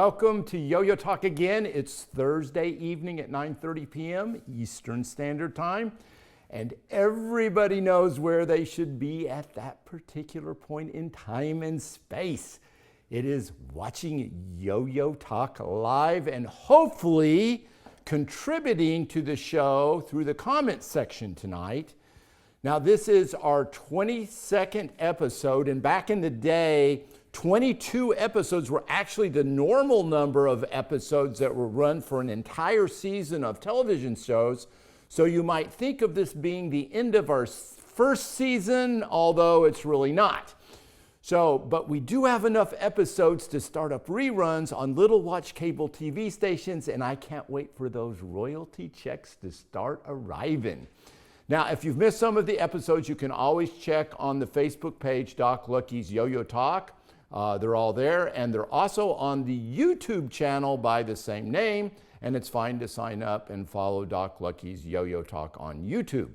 Welcome to Yo-Yo Talk again. It's Thursday evening at 9:30 p.m. Eastern Standard Time, and everybody knows where they should be at that particular point in time and space. It is watching Yo-Yo Talk live and hopefully contributing to the show through the comments section tonight. Now, this is our 22nd episode, and back in the day, 22 episodes were actually the normal number of episodes that were run for an entire season of television shows. So you might think of this being the end of our first season, although it's really not. But we do have enough episodes to start up reruns on Little Watch cable TV stations, and I can't wait for those royalty checks to start arriving. Now, if you've missed some of the episodes, you can always check on the Facebook page, Doc Lucky's Yo-Yo Talk. They're all there, and they're also on the YouTube channel by the same name, and it's fine to sign up and follow Doc Lucky's Yo-Yo Talk on YouTube.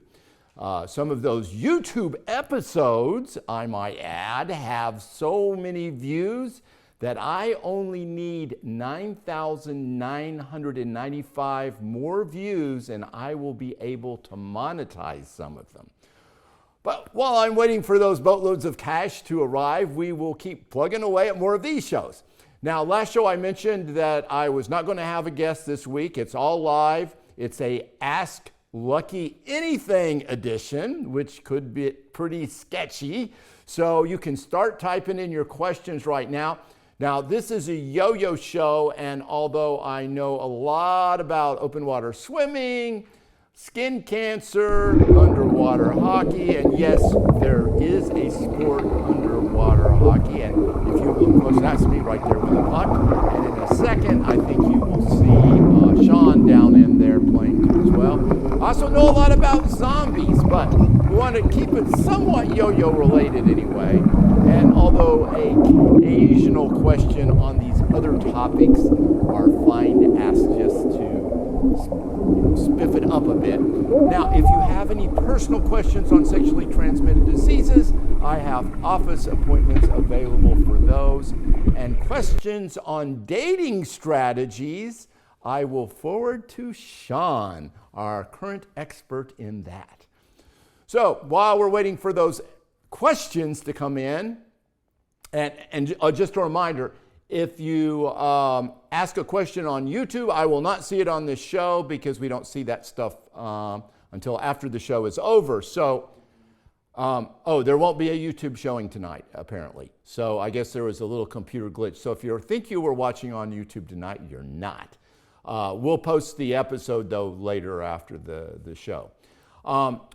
Some of those YouTube episodes, I might add, have so many views that I only need 9,995 more views, and I will be able to monetize some of them. But while I'm waiting for those boatloads of cash to arrive, we will keep plugging away at more of these shows. Now, last show I mentioned that I was not going to have a guest this week. It's all live. It's a Ask Lucky Anything edition, which could be pretty sketchy. So you can start typing in your questions right now. Now, this is a yo-yo show, and although I know a lot about open water swimming, skin cancer, underwater hockey, and yes, there is a sport, underwater hockey, and if you look close, that's me right there with the puck, and in a second, I think you will see Sean down in there playing too as well. I also know a lot about zombies, but we want to keep it somewhat yo-yo related anyway, and although an occasional question on these other topics are fine to ask just to spiff it up a bit. Now, if you have any personal questions on sexually transmitted diseases, I have office appointments available for those. And questions on dating strategies, I will forward to Sean, our current expert in that. So while we're waiting for those questions to come in, and just a reminder, if you ask a question on YouTube, I will not see it on this show because we don't see that stuff until after the show is over. So, there won't be a YouTube showing tonight, apparently. So I guess there was a little computer glitch. So if you think you were watching on YouTube tonight, you're not. We'll post the episode, though, later after the show.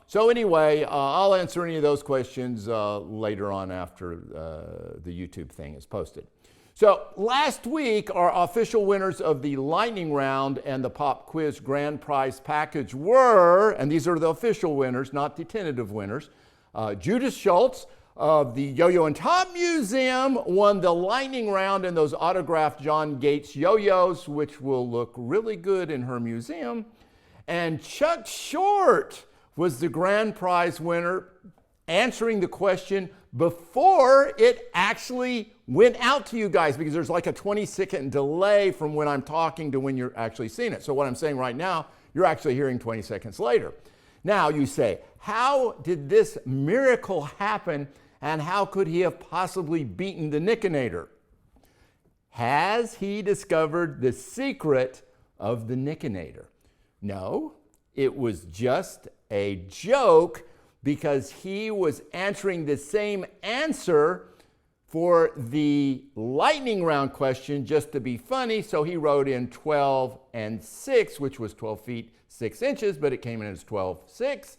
So anyway, I'll answer any of those questions later on after the YouTube thing is posted. So last week, our official winners of the lightning round and the pop quiz grand prize package were, and these are the official winners, not the tentative winners, Judith Schultz of the Yo-Yo and Top Museum won the lightning round and those autographed John Gates yo-yos, which will look really good in her museum. And Chuck Short was the grand prize winner, answering the question before it actually went out to you guys, because there's like a 20-second delay from when I'm talking to when you're actually seeing it. So what I'm saying right now, you're actually hearing 20 seconds later. Now you say, how did this miracle happen, and how could he have possibly beaten the Nickinator? Has he discovered the secret of the Nickinator? No, it was just a joke, because he was answering the same answer for the lightning round question just to be funny. So he wrote in 12 and 6, which was 12 feet 6 inches, but it came in as 12.6.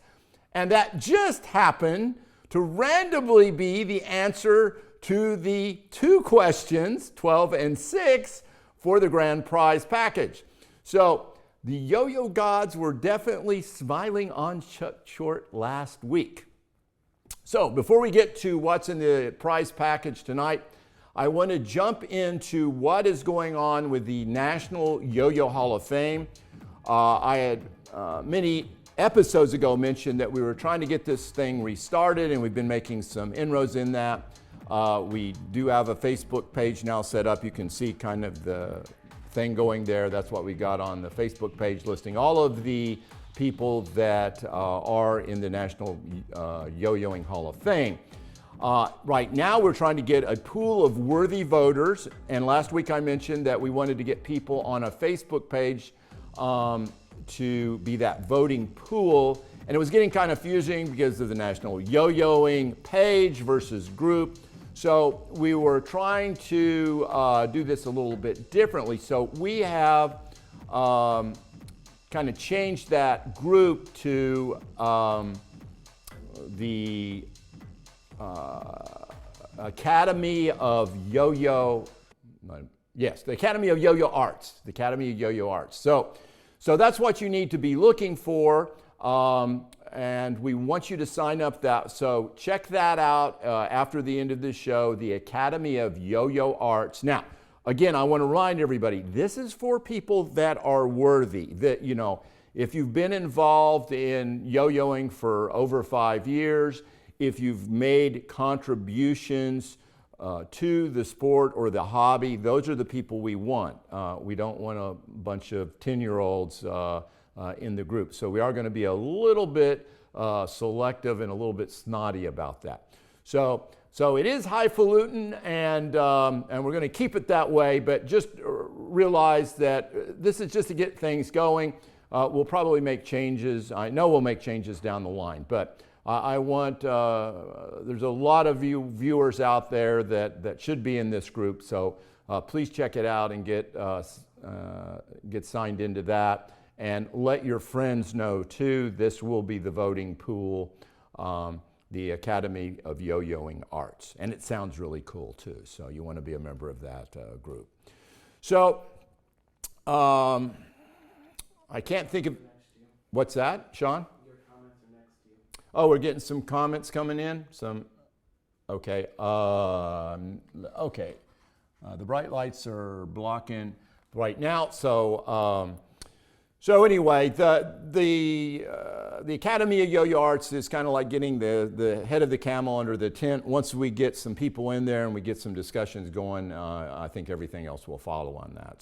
And that just happened to randomly be the answer to the two questions, 12 and 6, for the grand prize package. So the yo-yo gods were definitely smiling on Chuck Short last week. So before we get to what's in the prize package tonight, I want to jump into what is going on with the National Yo-Yo Hall of Fame. I had many episodes ago mentioned that we were trying to get this thing restarted, and we've been making some inroads in that. We do have a Facebook page now set up. You can see kind of the thing going there. That's what we got on the Facebook page, listing all of the people that are in the National Yo-Yoing Hall of Fame. Right now, we're trying to get a pool of worthy voters. And last week I mentioned that we wanted to get people on a Facebook page to be that voting pool. And it was getting kind of confusing because of the National Yo-Yoing page versus group. So we were trying to do this a little bit differently. So we have kind of changed that group to the Academy of Yo-Yo, yes, the Academy of Yo-Yo Arts, the Academy of Yo-Yo Arts. So that's what you need to be looking for, and we want you to sign up that. So check that out after the end of this show, the Academy of Yo-Yo Arts. Now, again, I want to remind everybody, this is for people that are worthy, that, you know, if you've been involved in yo-yoing for over 5 years, if you've made contributions to the sport or the hobby, those are the people we want. We don't want a bunch of 10-year-olds in the group. So we are going to be a little bit selective and a little bit snotty about that. So it is highfalutin, and we're going to keep it that way, but just realize that this is just to get things going. We'll probably make changes. I know we'll make changes down the line, but I want, there's a lot of viewers out there that should be in this group, so please check it out and get signed into that, and let your friends know too. This will be the voting pool, the Academy of Yo-Yoing Arts, and it sounds really cool too, so you want to be a member of that group. So I can't think of, what's that, Sean? Oh, we're getting some comments coming in. Okay. Okay. The bright lights are blocking right now. So anyway, the Academy of Yo-Yo Arts is kind of like getting the head of the camel under the tent. Once we get some people in there and we get some discussions going, I think everything else will follow on that.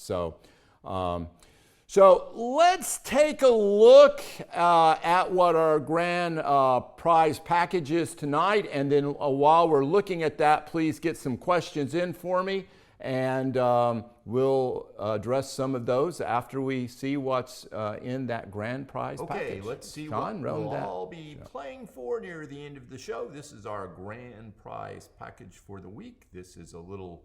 So let's take a look at what our grand prize package is tonight. And then while we're looking at that, please get some questions in for me. And we'll address some of those after we see what's in that grand prize package. Okay, let's see what we'll all be playing for near the end of the show. This is our grand prize package for the week. This is a little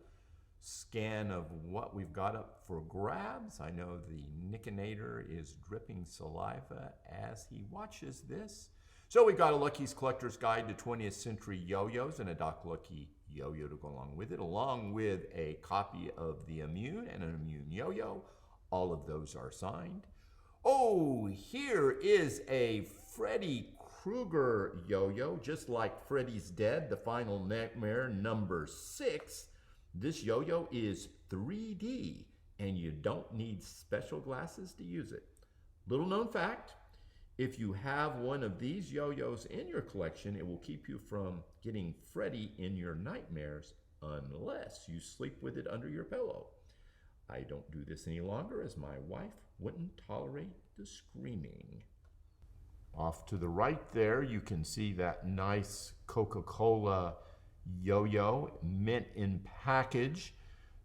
scan of what we've got up for grabs. I know the Nickinator is dripping saliva as he watches this. So we've got a Lucky's Collector's Guide to 20th Century Yo-Yos and a Doc Lucky yo-yo to go along with it, along with a copy of the Immune and an Immune yo-yo. All of those are signed. Oh, here is a Freddy Krueger yo-yo, just like Freddy's Dead, the Final Nightmare number 6. This yo-yo is 3D, and you don't need special glasses to use it. Little known fact, if you have one of these yo-yos in your collection, it will keep you from getting Freddy in your nightmares unless you sleep with it under your pillow. I don't do this any longer as my wife wouldn't tolerate the screaming. Off to the right there, you can see that nice Coca-Cola yo-yo, mint in package.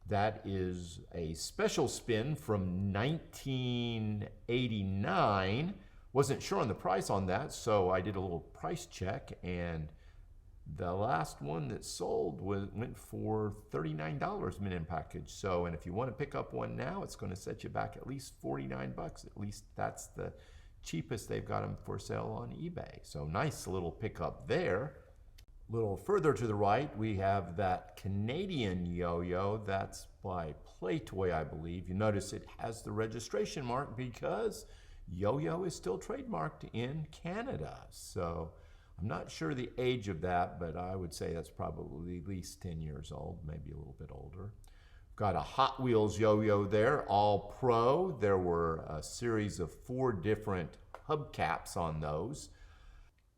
That is a special spin from 1989. Wasn't sure on the price on that, so I did a little price check, and the last one that sold went for $39 mint in package. So, and if you want to pick up one now, it's going to set you back at least $49. At least that's the cheapest they've got them for sale on eBay. So nice little pickup there. A little further to the right, we have that Canadian yo-yo. That's by Playtoy, I believe. You notice it has the registration mark because yo-yo is still trademarked in Canada. So I'm not sure the age of that, but I would say that's probably at least 10 years old, maybe a little bit older. Got a Hot Wheels yo-yo there, all pro. There were a series of 4 different hubcaps on those.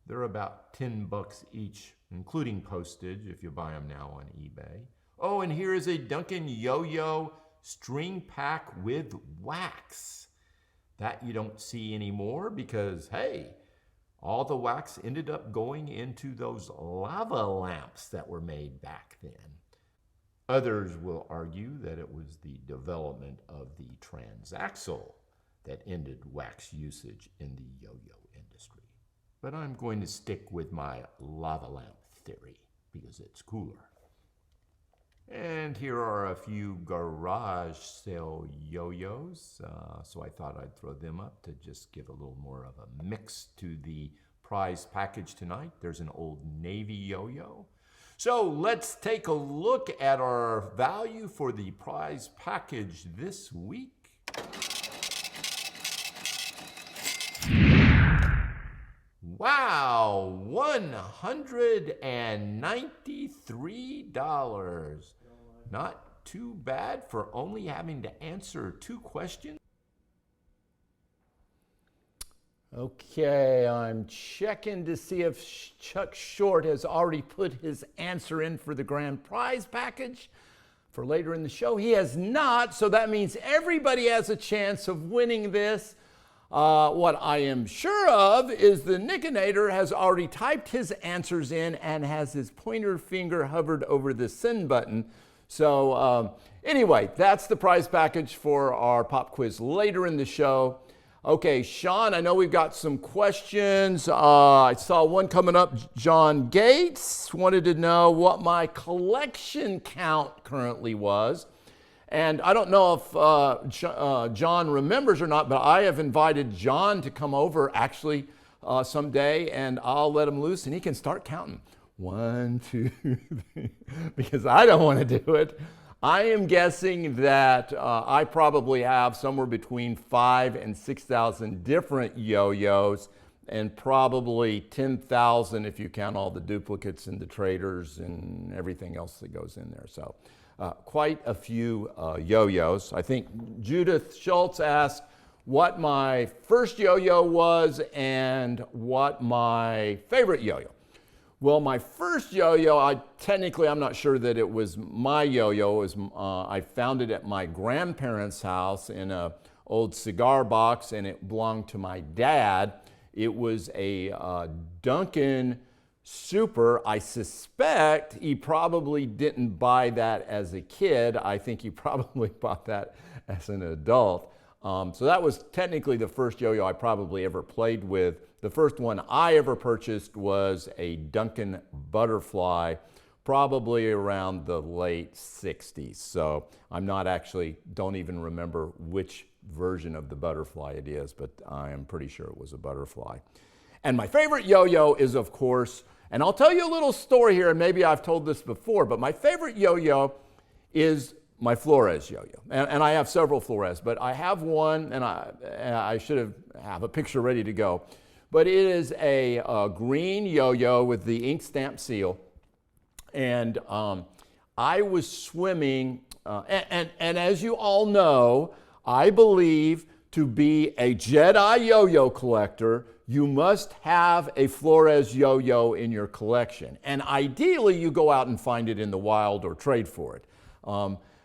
They're about $10 each including postage if you buy them now on eBay. Oh, and here is a Duncan Yo-Yo string pack with wax. That you don't see anymore because, hey, all the wax ended up going into those lava lamps that were made back then. Others will argue that it was the development of the transaxle that ended wax usage in the yo-yo industry. But I'm going to stick with my lava lamp theory because it's cooler. And here are a few garage sale yo-yos, so I thought I'd throw them up to just give a little more of a mix to the prize package tonight. There's an old Navy yo-yo. So let's take a look at our value for the prize package this week. Wow, $193. Not too bad for only having to answer 2 questions. Okay, I'm checking to see if Chuck Short has already put his answer in for the grand prize package for later in the show. He has not, so that means everybody has a chance of winning this. What I am sure of is the Nickinator has already typed his answers in and has his pointer finger hovered over the send button. So anyway, that's the prize package for our pop quiz later in the show. Okay, Sean, I know we've got some questions. I saw one coming up. John Gates wanted to know what my collection count currently was. And I don't know if John remembers or not, but I have invited John to come over actually someday, and I'll let him loose and he can start counting. 1, 2, 3, because I don't want to do it. I am guessing that I probably have somewhere between 5,000 and 6,000 different yo-yos, and probably 10,000 if you count all the duplicates and the traders and everything else that goes in there. So quite a few yo-yos. I think Judith Schultz asked what my first yo-yo was and what my favorite yo-yo. Well, my first yo-yo, I'm not sure that it was my yo-yo. I found it at my grandparents' house in an old cigar box, and it belonged to my dad. It was a Duncan Super. I suspect he probably didn't buy that as a kid. I think he probably bought that as an adult. So that was technically the first yo-yo I probably ever played with. The first one I ever purchased was a Duncan Butterfly, probably around the late 60s. So don't even remember which version of the Butterfly it is, but I am pretty sure it was a Butterfly. And my favorite yo-yo is, of course, and I'll tell you a little story here, and maybe I've told this before, but my favorite yo-yo is my Flores yo-yo. And I have several Flores, but I have one, and I should have a picture ready to go. But it is a green yo-yo with the ink stamp seal. And I was swimming, and as you all know, I believe to be a Jedi yo-yo collector, you must have a Flores yo-yo in your collection. And ideally, you go out and find it in the wild or trade for it.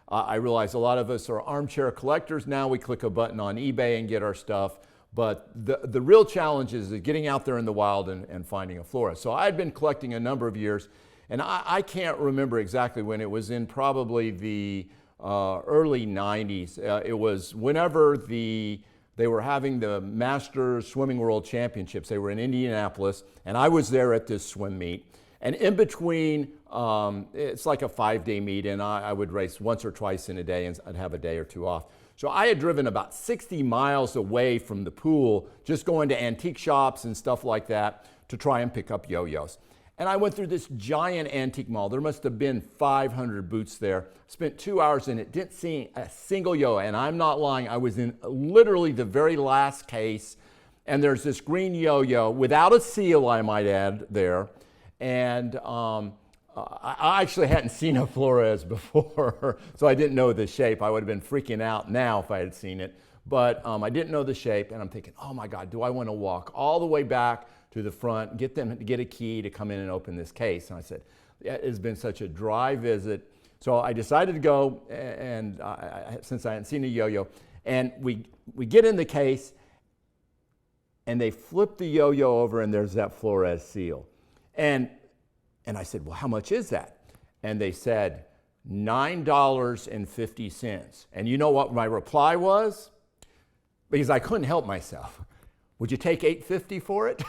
I realize a lot of us are armchair collectors now. We click a button on eBay and get our stuff. But the real challenge is getting out there in the wild and finding a Flores. So I'd been collecting a number of years, and I can't remember exactly when. It was in probably the early 90s. It was whenever they were having the Masters Swimming World Championships. They were in Indianapolis, and I was there at this swim meet. And in between, it's like a 5-day meet, and I would race once or twice in a day, and I'd have a day or two off. So I had driven about 60 miles away from the pool, just going to antique shops and stuff like that to try and pick up yo-yos. And I went through this giant antique mall. There must have been 500 booths there. Spent 2 hours in it, didn't see a single yo-yo. And I'm not lying, I was in literally the very last case. And there's this green yo-yo, without a seal, I might add, there. And I actually hadn't seen a Flores before, so I didn't know the shape. I would have been freaking out now if I had seen it. But I didn't know the shape, and I'm thinking, oh my God, do I want to walk all the way back to the front, get them to get a key to come in and open this case. And I said, it has been such a dry visit. So I decided to go, and since I hadn't seen a yo-yo, and we get in the case, and they flip the yo-yo over, and there's that Flores seal. And I said, well, how much is that? And they said, $9.50. And you know what my reply was? Because I couldn't help myself. Would you take $8.50 for it?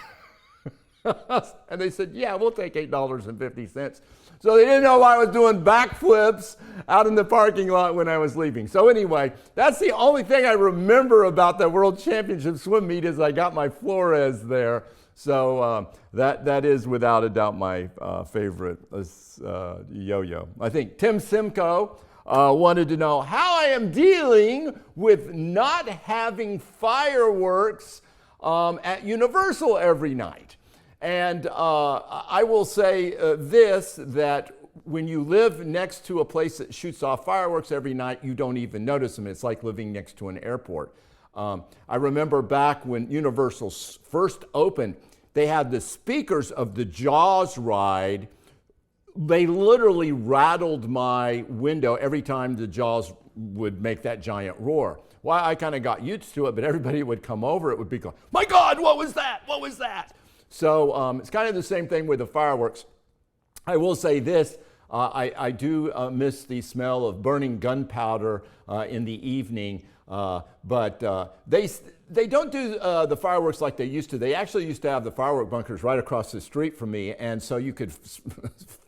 And they said, yeah, we'll take $8.50. So they didn't know I was doing backflips out in the parking lot when I was leaving. So anyway, that's the only thing I remember about the World Championship swim meet is I got my Flores there. So that is without a doubt my favorite yo-yo. I think Tim Simcoe wanted to know how I am dealing with not having fireworks at Universal every night. And I will say that when you live next to a place that shoots off fireworks every night, you don't even notice them. It's like living next to an airport. I remember back when Universal first opened, they had the speakers of the Jaws ride. They literally rattled my window every time the Jaws would make that giant roar. Well, I kind of got used to it, but everybody would come over, it would be going, my God, what was that? What was that? So it's kind of the same thing with the fireworks. I will say this, I do miss the smell of burning gunpowder in the evening, but they don't do the fireworks like they used to. They actually used to have the firework bunkers right across the street from me, and so you could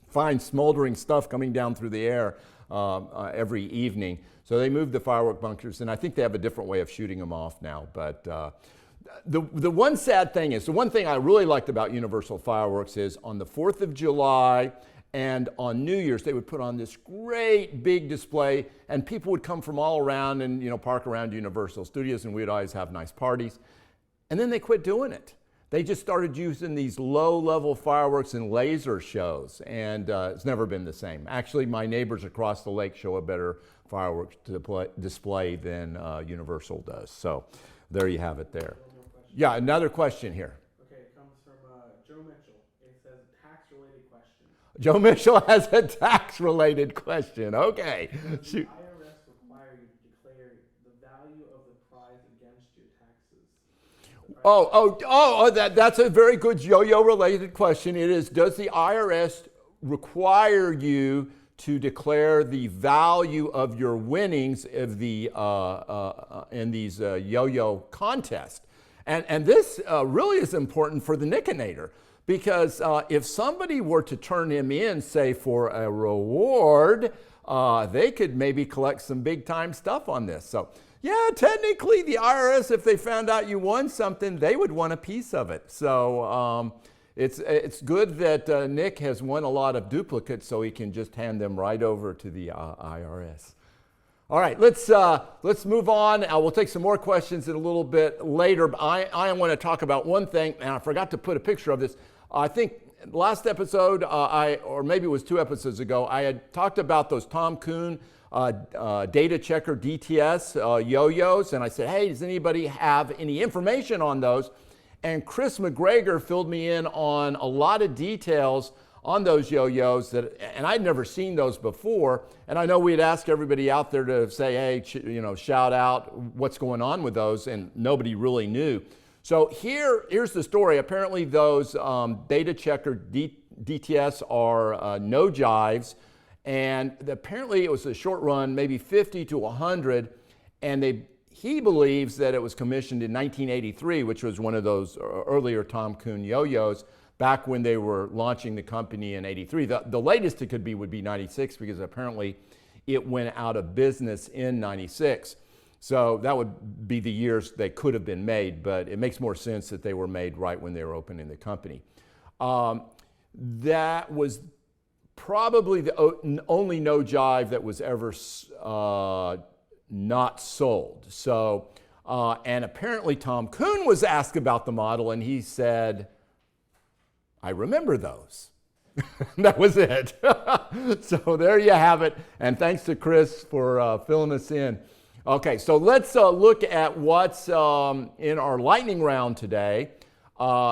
find smoldering stuff coming down through the air every evening. So they moved the firework bunkers, and I think they have a different way of shooting them off now. But the one sad thing is, the one thing I really liked about Universal Fireworks is on the 4th of July and on New Year's, they would put on this great big display, and people would come from all around and park around Universal Studios, and we'd always have nice parties. And then they quit doing it. They just started using these low-level fireworks and laser shows, and it's never been the same. Actually, my neighbors across the lake show a better fireworks display than Universal does. So there you have it there. Yeah, another question here. Okay, it comes from Joe Mitchell. It says tax-related question. Joe Mitchell has a tax-related question. Okay. Shoot. The IRS require you to declare the value of the prize against your taxes? That's a very good yo-yo related question. It is, does the IRS require you to declare the value of your winnings of the in these yo-yo contests? And this really is important for the Nickinator, because if somebody were to turn him in, say, for a reward, they could maybe collect some big-time stuff on this. So, yeah, technically the IRS, if they found out you won something, they would want a piece of it. So it's good that Nick has won a lot of duplicates, so he can just hand them right over to the IRS. All right, let's move on. We'll take some more questions in a little bit later. But I want to talk about one thing, and I forgot to put a picture of this. I think last episode, or maybe it was 2 episodes ago, I had talked about those Tom Kuhn data checker DTS yo-yos, and I said, hey, does anybody have any information on those? And Chris McGregor filled me in on a lot of details on those yo-yos, and I'd never seen those before. And I know we'd ask everybody out there to say, hey, shout out what's going on with those, and nobody really knew. So here's the story. Apparently those data checker DTS are no jives, and apparently it was a short run, maybe 50 to 100, and he believes that it was commissioned in 1983, which was one of those earlier Tom Kuhn yo-yos, back when they were launching the company in 83. The latest it could be would be 96, because apparently it went out of business in 96. So that would be the years they could have been made, but it makes more sense that they were made right when they were opening the company. That was probably the only no jive that was ever not sold. So, and apparently Tom Kuhn was asked about the model, and he said, I remember those. That was it. So there you have it. And thanks to Chris for filling us in. Okay, so let's look at what's in our lightning round today.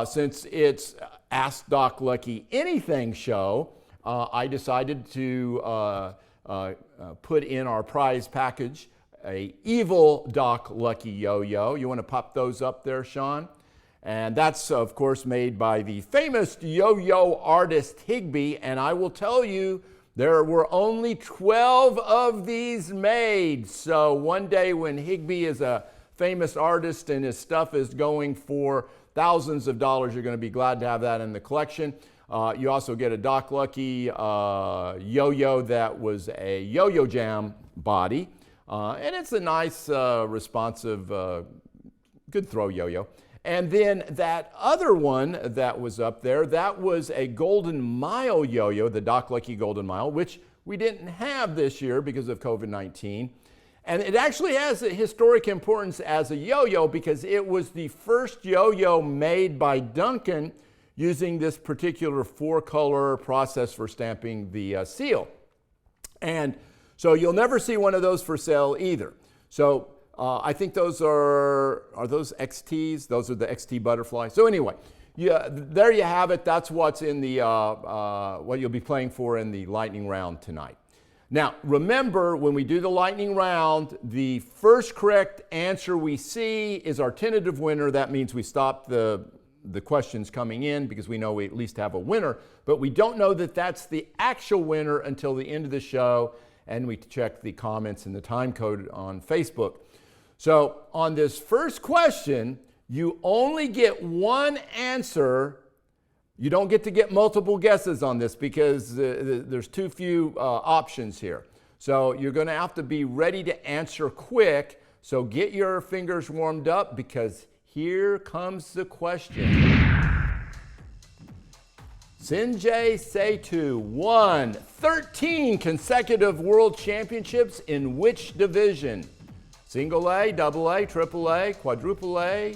since it's Ask Doc Lucky Anything show, I decided to put in our prize package a evil Doc Lucky yo-yo. You want to pop those up there, Sean? And that's, of course, made by the famous yo-yo artist Higby. And I will tell you, there were only 12 of these made. So one day when Higby is a famous artist and his stuff is going for thousands of dollars, you're going to be glad to have that in the collection. You also get a Doc Lucky yo-yo that was a Yo-Yo Jam body. And it's a nice, responsive, good throw yo-yo. And then that other one that was up there, that was a Golden Mile yo-yo, the Doc Lucky Golden Mile, which we didn't have this year because of COVID-19. And it actually has a historic importance as a yo-yo because it was the first yo-yo made by Duncan using this particular 4-color process for stamping the seal. And so you'll never see one of those for sale either. So I think those are those XTs? Those are the XT butterfly. So anyway, yeah, there you have it. That's what's in the, what you'll be playing for in the lightning round tonight. Now, remember, when we do the lightning round, the first correct answer we see is our tentative winner. That means we stop the questions coming in because we know we at least have a winner, but we don't know that that's the actual winner until the end of the show, and we check the comments and the time code on Facebook. So on this first question, you only get one answer. You don't get to get multiple guesses on this because there's too few options here. So you're going to have to be ready to answer quick. So get your fingers warmed up because here comes the question. Sanjay Setu won 13 consecutive world championships in which division? Single A, double A, triple A, quadruple A,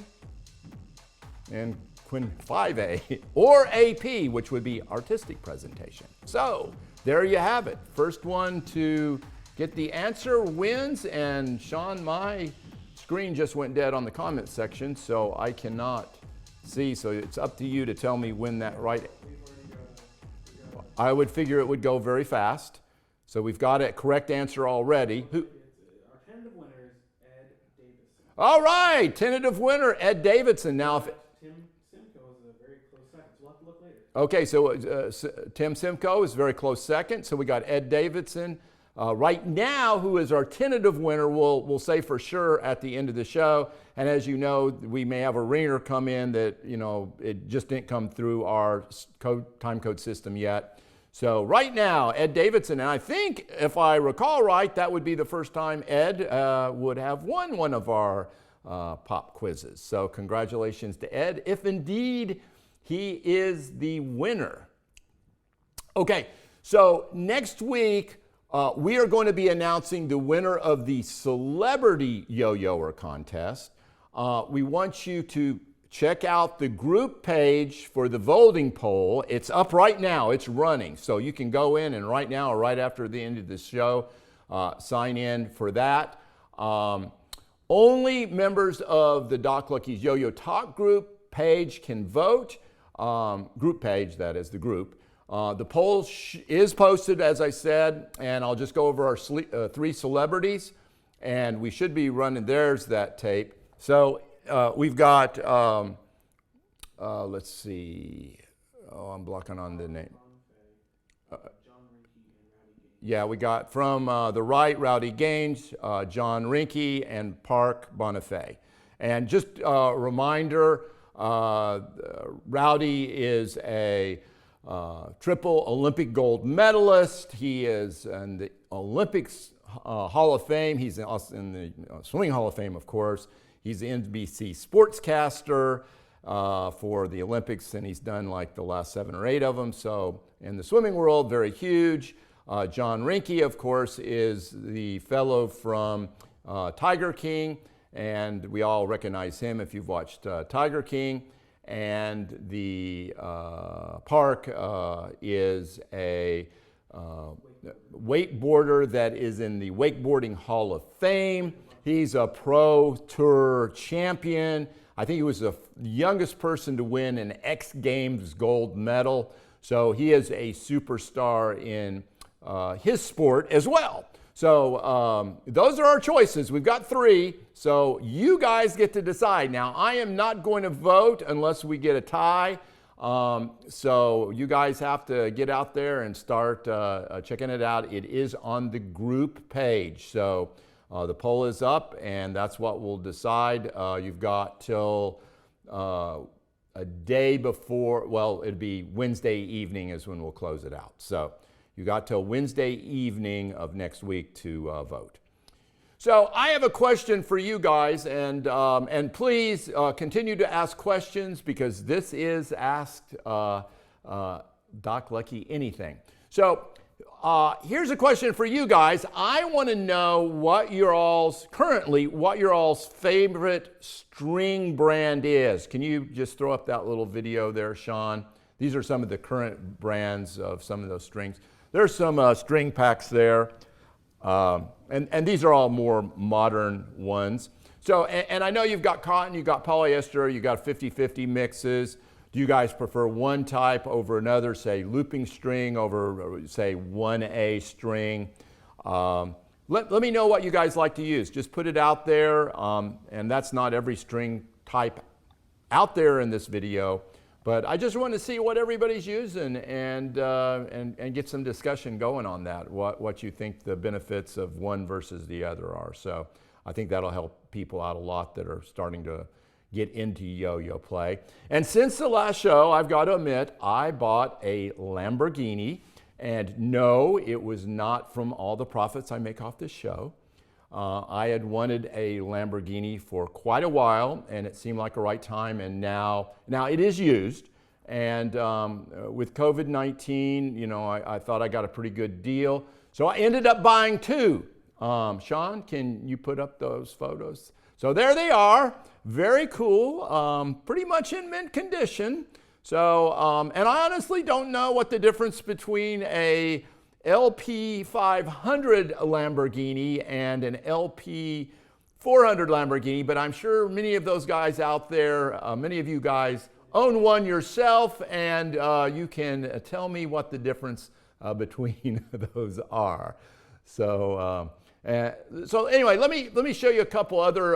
and 5A, or AP, which would be artistic presentation. So there you have it. First one to get the answer wins. And Sean, my screen just went dead on the comment section, so I cannot see. So it's up to you to tell me when that right. I would figure it would go very fast. So we've got a correct answer already. Who? Our tentative winner is Ed Davidson. All right, tentative winner, Ed Davidson. Now, if Tim Simcoe is a very close second, so we'll have to look later. okay, so Tim Simcoe is a very close second. So we got Ed Davidson. Right now, who is our tentative winner, we'll say for sure at the end of the show. And as you know, we may have a ringer come in that, you know, it just didn't come through our time code system yet. So right now, Ed Davidson, and I think if I recall right, that would be the first time Ed would have won one of our pop quizzes. So congratulations to Ed, if indeed he is the winner. Okay, so next week, we are going to be announcing the winner of the Celebrity Yo-Yoer contest. We want you to check out the group page for the voting poll. It's up right now. It's running. So you can go in and right now or right after the end of the show, sign in for that. Only members of the Doc Lucky's Yo-Yo Talk group page can vote. Group page, that is, the group. The poll is posted, as I said, and I'll just go over our 3 celebrities, and we should be running, there's that tape. So we've got, let's see, I'm blocking on the name. Yeah, we got from the right, Rowdy Gaines, John Rinke, and Park Bonifay. And just a reminder, Rowdy is a triple Olympic gold medalist. He is in the Olympics Hall of Fame. He's also in the Swimming Hall of Fame, of course. He's the NBC sportscaster for the Olympics, and he's done like the last 7 or 8 of them. So in the swimming world, very huge. John Rinke, of course, is the fellow from Tiger King, and we all recognize him if you've watched Tiger King. And the Park is a wakeboarder that is in the Wakeboarding Hall of Fame. He's a pro tour champion. I think he was the youngest person to win an X Games gold medal. So he is a superstar in his sport as well. So those are our choices. We've got 3. So you guys get to decide. Now, I am not going to vote unless we get a tie. So you guys have to get out there and start checking it out. It is on the group page. So the poll is up, and that's what we'll decide. You've got till a day before, well, it'd be Wednesday evening is when we'll close it out. So you got till Wednesday evening of next week to vote. So I have a question for you guys, and please continue to ask questions, because this is Ask Doc Lucky Anything. So here's a question for you guys. I want to know what your all's favorite string brand is. Can you just throw up that little video there, Sean? These are some of the current brands of some of those strings. There's some string packs there. And these are all more modern ones. So, and I know you've got cotton, you've got polyester, you've got 50-50 mixes. Do you guys prefer one type over another, say looping string over, say, 1A string? Let me know what you guys like to use. Just put it out there. And that's not every string type out there in this video. But I just want to see what everybody's using and get some discussion going on that, what you think the benefits of one versus the other are. So I think that'll help people out a lot that are starting to get into yo-yo play. And since the last show, I've got to admit, I bought a Lamborghini. And no, it was not from all the profits I make off this show. I had wanted a Lamborghini for quite a while, and it seemed like a right time, and now it is used. And with COVID-19, you know, I thought I got a pretty good deal. So I ended up buying 2. Sean, can you put up those photos? So there they are, very cool, pretty much in mint condition. So, and I honestly don't know what the difference between a LP 500 Lamborghini and an LP 400 Lamborghini, but I'm sure many of those guys out there, many of you guys own one yourself, and you can tell me what the difference between those are. So, so anyway, let me show you a couple other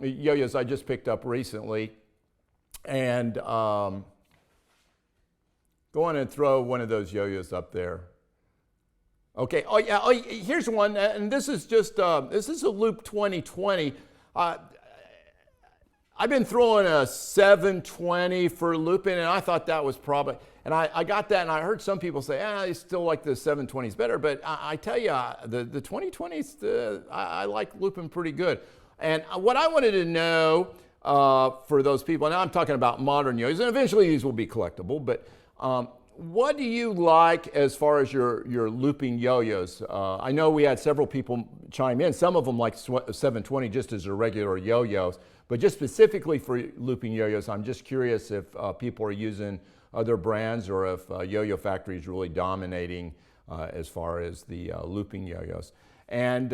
yo-yos I just picked up recently, and go on and throw one of those yo-yos up there. Okay, oh yeah, here's one, and this is just, this is a Loop 2020. I've been throwing a 720 for looping, and I thought that was probably, and I got that, and I heard some people say, I still like the 720s better, but I tell you, the 2020s, I like looping pretty good. And what I wanted to know for those people, now I'm talking about modern yo-yos, and eventually these will be collectible, but what do you like as far as your looping yo-yos? I know we had several people chime in. Some of them like 720 just as their regular yo-yos, but just specifically for looping yo-yos, I'm just curious if people are using other brands or if Yo-Yo Factory is really dominating as far as the looping yo-yos. And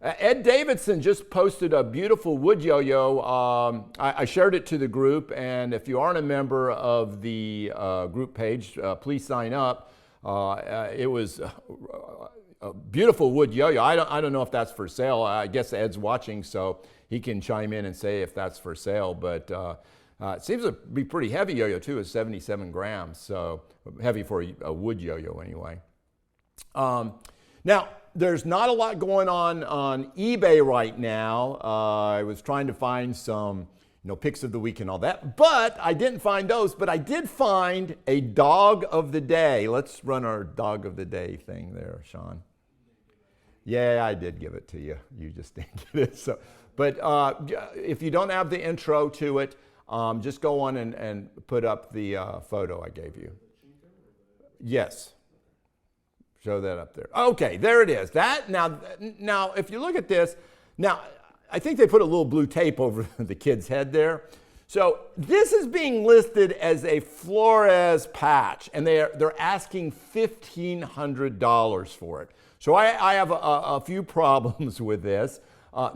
Ed Davidson just posted a beautiful wood yo-yo. I shared it to the group, and if you aren't a member of the group page, please sign up. It was a beautiful wood yo-yo. I don't know if that's for sale. I guess Ed's watching, so he can chime in and say if that's for sale. But it seems to be pretty heavy yo-yo too. It's 77 grams, so heavy for a wood yo-yo anyway. Now, there's not a lot going on eBay right now. I was trying to find some, picks of the week and all that, but I didn't find those. But I did find a dog of the day. Let's run our dog of the day thing there, Sean. Yeah, I did give it to you. You just didn't get it. So, but if you don't have the intro to it, just go on and put up the photo I gave you. Yes. Show that up there. Okay, there it is. That now, if you look at this, now I think they put a little blue tape over the kid's head there. So this is being listed as a Flores patch, and they're asking $1,500 for it. So I have a few problems with this.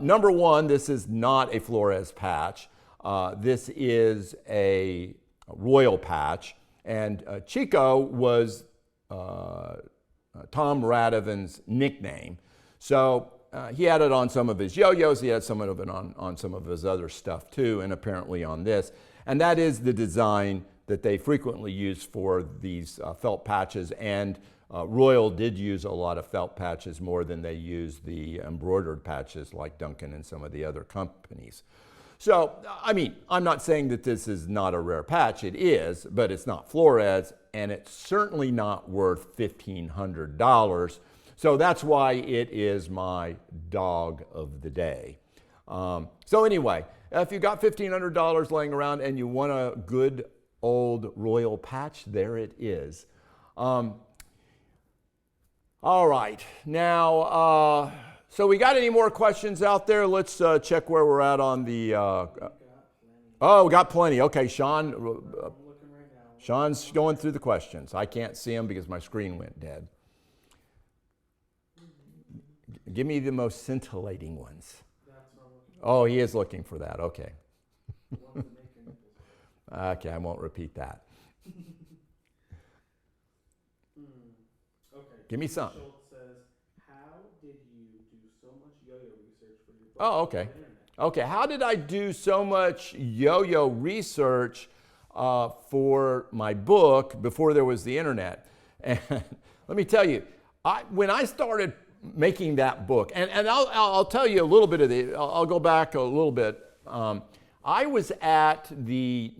Number one, this is not a Flores patch. This is a royal patch, and Chico was Tom Radovin's nickname. So he had it on some of his yo-yos, he had some of it on some of his other stuff too, and apparently on this. And that is the design that they frequently use for these felt patches, and Royal did use a lot of felt patches more than they used the embroidered patches like Duncan and some of the other companies. So, I mean, I'm not saying that this is not a rare patch. It is, but it's not Flores, and it's certainly not worth $1,500. So that's why it is my dog of the day. So anyway, if you got $1,500 laying around and you want a good old royal patch, there it is. All right, now, so we got any more questions out there? Let's check where we're at on the... Oh, we got plenty. Okay, Sean. I'm looking right now. Sean's going through the questions. I can't see them because my screen went dead. Give me the most scintillating ones. That's what I'm looking for. Oh, he is looking for that. Okay. The ones that make your nipples hard. Okay, I won't repeat that. Okay. Give me some. Schultz says, how did you do so much yo-yo research for your book? Oh, okay. on the internet? Okay, how did I do so much yo-yo research for my book before there was the internet? And let me tell you, when I started making that book, and I'll tell you a little bit of I'll go back a little bit. I was at the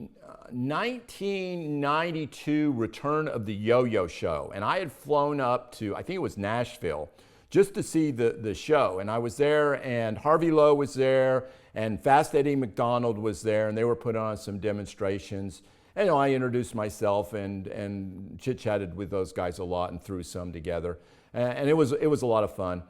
1992 return of the Yo-Yo Show, and I had flown up to, I think it was Nashville, just to see the show. And I was there, and Harvey Lowe was there, and Fast Eddie McDonald was there, and they were putting on some demonstrations. And you know, I introduced myself and chit-chatted with those guys a lot and threw some together. And it was a lot of fun.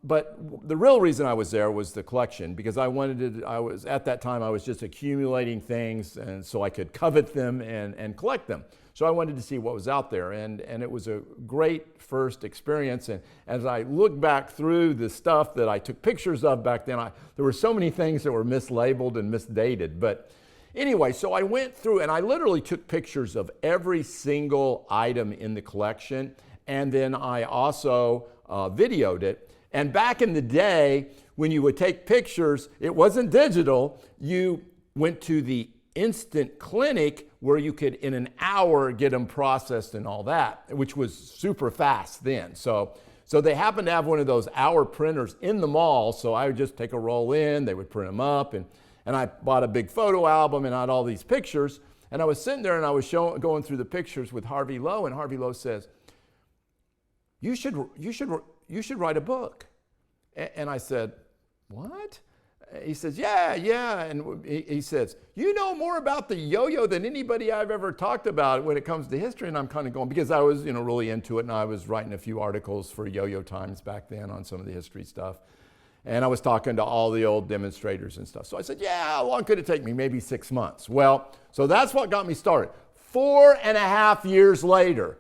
But the real reason I was there was the collection, because at that time I was just accumulating things, and so I could covet them and collect them. So I wanted to see what was out there, and it was a great first experience. And as I look back through the stuff that I took pictures of back then, there were so many things that were mislabeled and misdated. But anyway, so I went through and I literally took pictures of every single item in the collection, and then I also videoed it. And back in the day, when you would take pictures, it wasn't digital. You went to the instant clinic where you could, in an hour, get them processed and all that, which was super fast then. So they happened to have one of those hour printers in the mall, so I would just take a roll in, they would print them up, and I bought a big photo album and had all these pictures. And I was sitting there and I was going through the pictures with Harvey Lowe, and Harvey Lowe says, you should write a book. And I said, what? He says, yeah. And he says, you know more about the yo-yo than anybody I've ever talked about when it comes to history. And I'm kind of going, because I was really into it, and I was writing a few articles for Yo-Yo Times back then on some of the history stuff. And I was talking to all the old demonstrators and stuff. So I said, yeah, how long could it take me? Maybe 6 months. Well, so that's what got me started. 4.5 years later,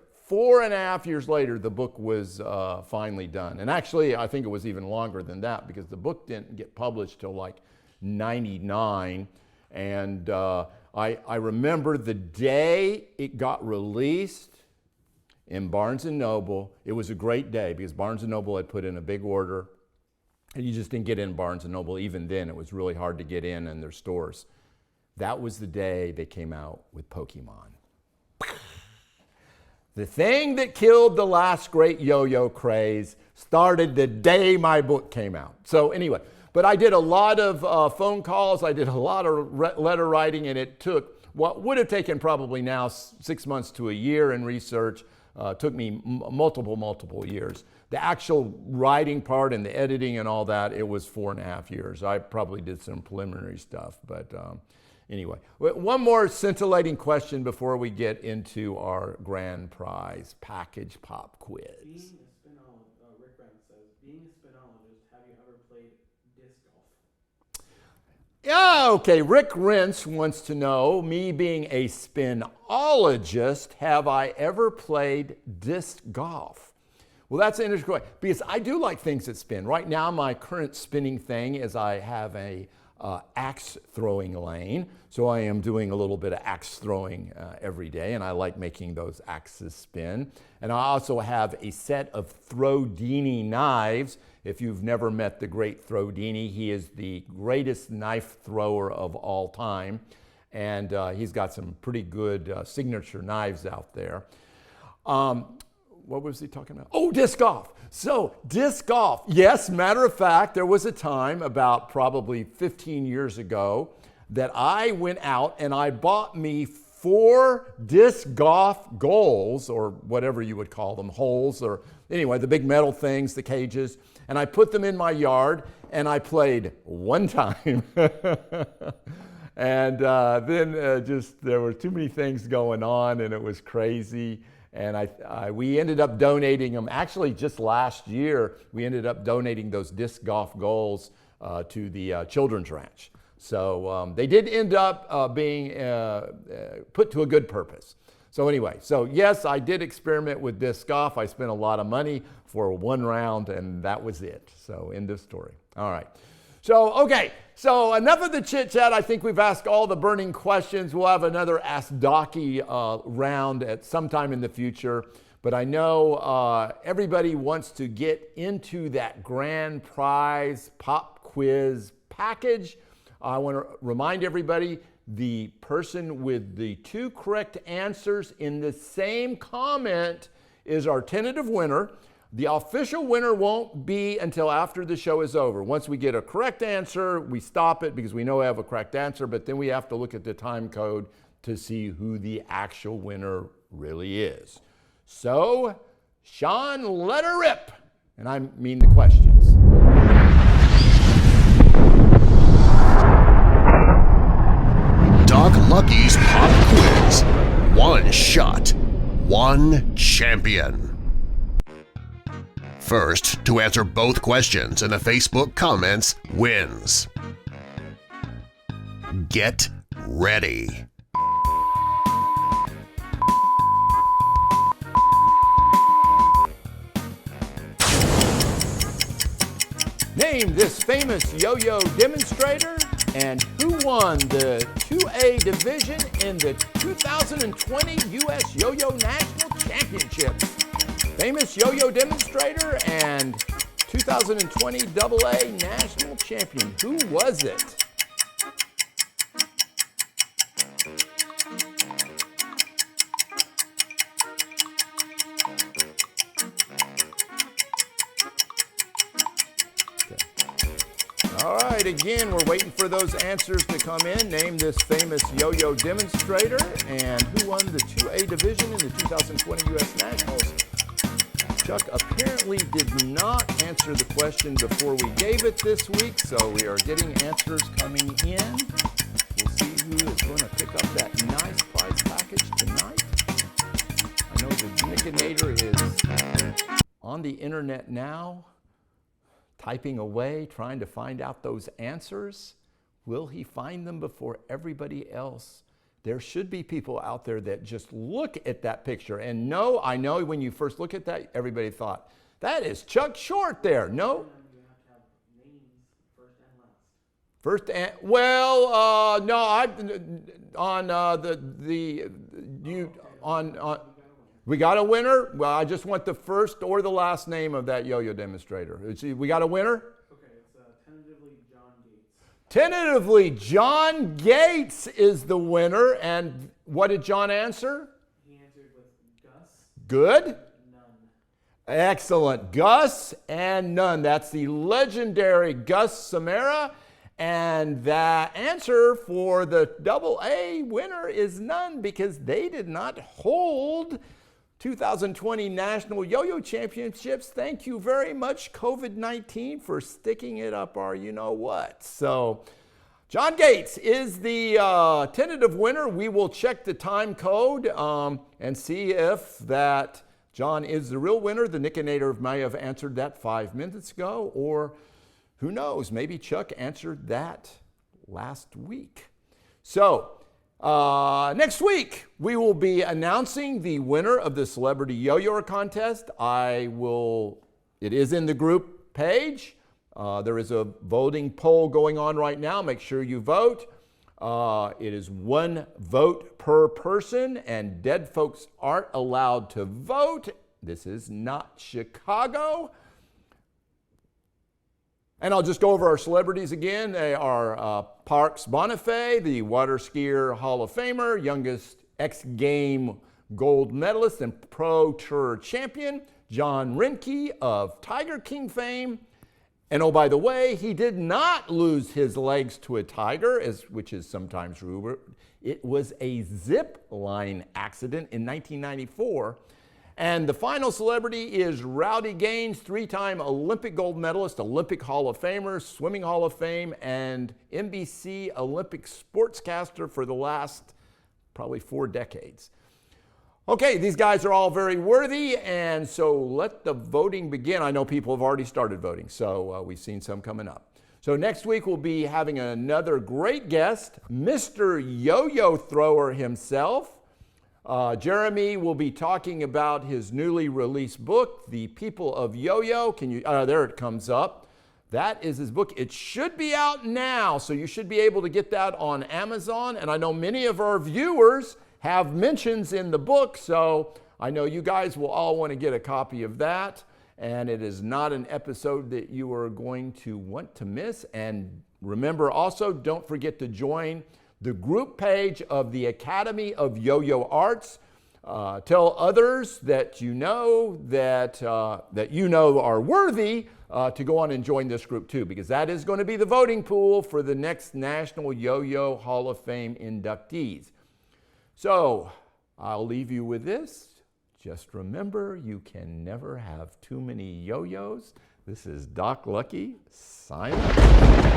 the book was finally done. And actually, I think it was even longer than that, because the book didn't get published till like 99. And I remember the day it got released in Barnes & Noble. It was a great day because Barnes & Noble had put in a big order. And you just didn't get in Barnes & Noble. Even then, it was really hard to get in their stores. That was the day they came out with Pokemon. The thing that killed the last great yo-yo craze started the day my book came out. So anyway, but I did a lot of phone calls. I did a lot of letter writing, and it took what would have taken probably now 6 months to a year in research. Took me multiple years. The actual writing part and the editing and all that, it was 4.5 years. I probably did some preliminary stuff, but anyway. One more scintillating question before we get into our grand prize package pop quiz. Being a spinologist, Rick Brown says, being a spinologist, have you ever played disc golf? Yeah, okay, Rick Rentz wants to know, me being a spinologist, have I ever played disc golf? Well, that's an interesting question, because I do like things that spin. Right now, my current spinning thing is I have a axe throwing lane. So I am doing a little bit of axe throwing every day, and I like making those axes spin. And I also have a set of Throwdini knives. If you've never met the great Throwdini, he is the greatest knife thrower of all time. And he's got some pretty good signature knives out there. What was he talking about? Oh, disc golf. So disc golf. Yes, matter of fact, there was a time about probably 15 years ago that I went out and I bought me 4 disc golf goals, or whatever you would call them, holes, or anyway, the big metal things, the cages, and I put them in my yard and I played one time. And then just there were too many things going on and it was crazy. And we ended up donating them. Actually, just last year, we ended up donating those disc golf goals to the Children's Ranch. So they did end up being put to a good purpose. So anyway, so yes, I did experiment with disc golf. I spent a lot of money for one round, and that was it. So end of story. All right. So, okay, so enough of the chit-chat. I think we've asked all the burning questions. We'll have another Ask Docky round at some time in the future. But I know everybody wants to get into that grand prize pop quiz package. I want to remind everybody, the person with the 2 correct answers in the same comment is our tentative winner. The official winner won't be until after the show is over. Once we get a correct answer, we stop it because we know we have a correct answer, but then we have to look at the time code to see who the actual winner really is. So, Sean, let her rip. And I mean the questions. Doc Lucky's Pop Quiz. 1 shot, 1 champion. First to answer both questions in the Facebook comments wins. Get ready. Name this famous yo-yo demonstrator and who won the 2A division in the 2020 U.S. Yo-Yo National Championships. Famous yo-yo demonstrator and 2020 AA National Champion. Who was it? All right, again, we're waiting for those answers to come in. Name this famous yo-yo demonstrator and who won the 2A division in the 2020 U.S. Nationals. Chuck apparently did not answer the question before we gave it this week, so we are getting answers coming in. We'll see who is going to pick up that nice prize package tonight. I know the Nickinator is on the internet now, typing away, trying to find out those answers. Will he find them before everybody else? There should be people out there that just look at that picture and know, I know when you first look at that, everybody thought, that is Chuck Short there. No? You have to have names first and last. No, we got a winner. Well, I just want the first or the last name of that yo-yo demonstrator. We got a winner? Okay, it's tentatively John Gates. Tentatively, John Gates is the winner. And what did John answer? He answered with Gus. Good. None. Excellent. Gus and none. That's the legendary Gus Samara. And the answer for the AA winner is none because they did not hold 2020 National Yo-Yo Championships. Thank you very much, COVID-19, for sticking it up our you-know-what. So John Gates is the tentative winner. We will check the time code and see if that John is the real winner. The Nickinator may have answered that 5 minutes ago, or who knows, maybe Chuck answered that last week. So next week, we will be announcing the winner of the Celebrity Yo-Yoer contest. It is in the group page. There is a voting poll going on right now. Make sure you vote. It is 1 vote per person, and dead folks aren't allowed to vote. This is not Chicago. And I'll just go over our celebrities again. They are Parks Bonifay, the water skier Hall of Famer, youngest X-Game gold medalist and Pro Tour champion, John Rinke of Tiger King fame. And oh, by the way, he did not lose his legs to a tiger, which is sometimes rumored. It was a zip line accident in 1994. And the final celebrity is Rowdy Gaines, 3-time Olympic gold medalist, Olympic Hall of Famer, Swimming Hall of Fame, and NBC Olympic sportscaster for the last probably 4 decades. Okay, these guys are all very worthy, and so let the voting begin. I know people have already started voting, so we've seen some coming up. So next week we'll be having another great guest, Mr. Yo-Yo Thrower himself. Jeremy will be talking about his newly released book, The People of Yo-Yo. There it comes up. That is his book. It should be out now, so you should be able to get that on Amazon. And I know many of our viewers have mentions in the book, so I know you guys will all want to get a copy of that. And it is not an episode that you are going to want to miss. And remember also, don't forget to join the group page of the Academy of Yo-Yo Arts. Tell others that you know are worthy to go on and join this group too, because that is going to be the voting pool for the next National Yo-Yo Hall of Fame inductees. So I'll leave you with this. Just remember, you can never have too many yo-yos. This is Doc Lucky, signing off.